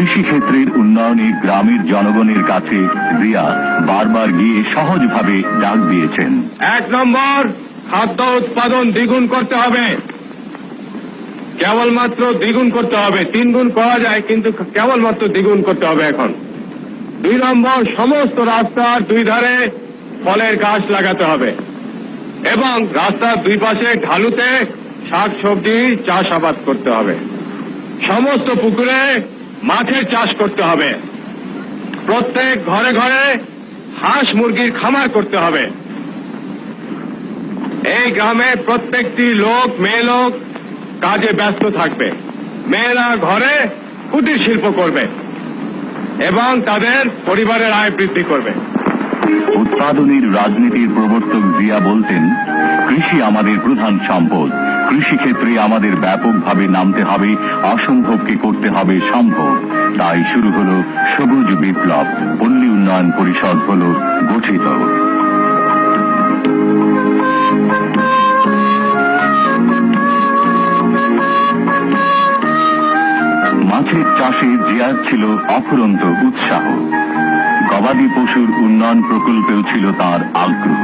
কৃষিক্ষেত্রের উন্নয়নে গ্রামের জনগণের কাছে জিয়া বারবার গিয়ে সহজভাবে ডাক দিয়েছেন। 1 নম্বর, খাদ্য উৎপাদন দ্বিগুণ করতে হবে, কেবলমাত্র দ্বিগুণ করতে হবে। 3 গুণ করা যায়, কিন্তু কেবলমাত্র দ্বিগুণ করতে হবে এখন। 2 নম্বর, সমস্ত রাস্তার 2 ধারে ফলের গাছ লাগাতে হবে এবং রাস্তার 2 পাশে ঢালুতে শাকসবজি চাষাবাদ করতে হবে। সমস্ত পুকুরে মাছের চাষ করতে হবে। প্রত্যেক ঘরে ঘরে হাঁস মুরগির খামার করতে হবে। এই গ্রামে প্রত্যেকটি লোক, মেয়ে লোক কাজে ব্যস্ত থাকবে। মেয়েরা ঘরে কুটির শিল্প করবে এবং তাদের পরিবারের আয় বৃদ্ধি করবে। উৎপাদনের রাজনীতির প্রবর্তক জিয়া বলতেন, কৃষি আমাদের প্রধান সম্পদ। কৃষিক্ষেত্রে আমাদের ব্যাপকভাবে নামতে হবে, অসম্ভবকে করতে হবে সম্ভব। তাই শুরু হলো সবুজ বিপ্লব। পল্লী উন্নয়ন পরিষদ হলো গঠিত। মাছের চাষে জিয়ার ছিল অফুরন্ত উৎসাহ। গবাদি পশুর উন্নয়ন প্রকল্পেও ছিল তার আগ্রহ।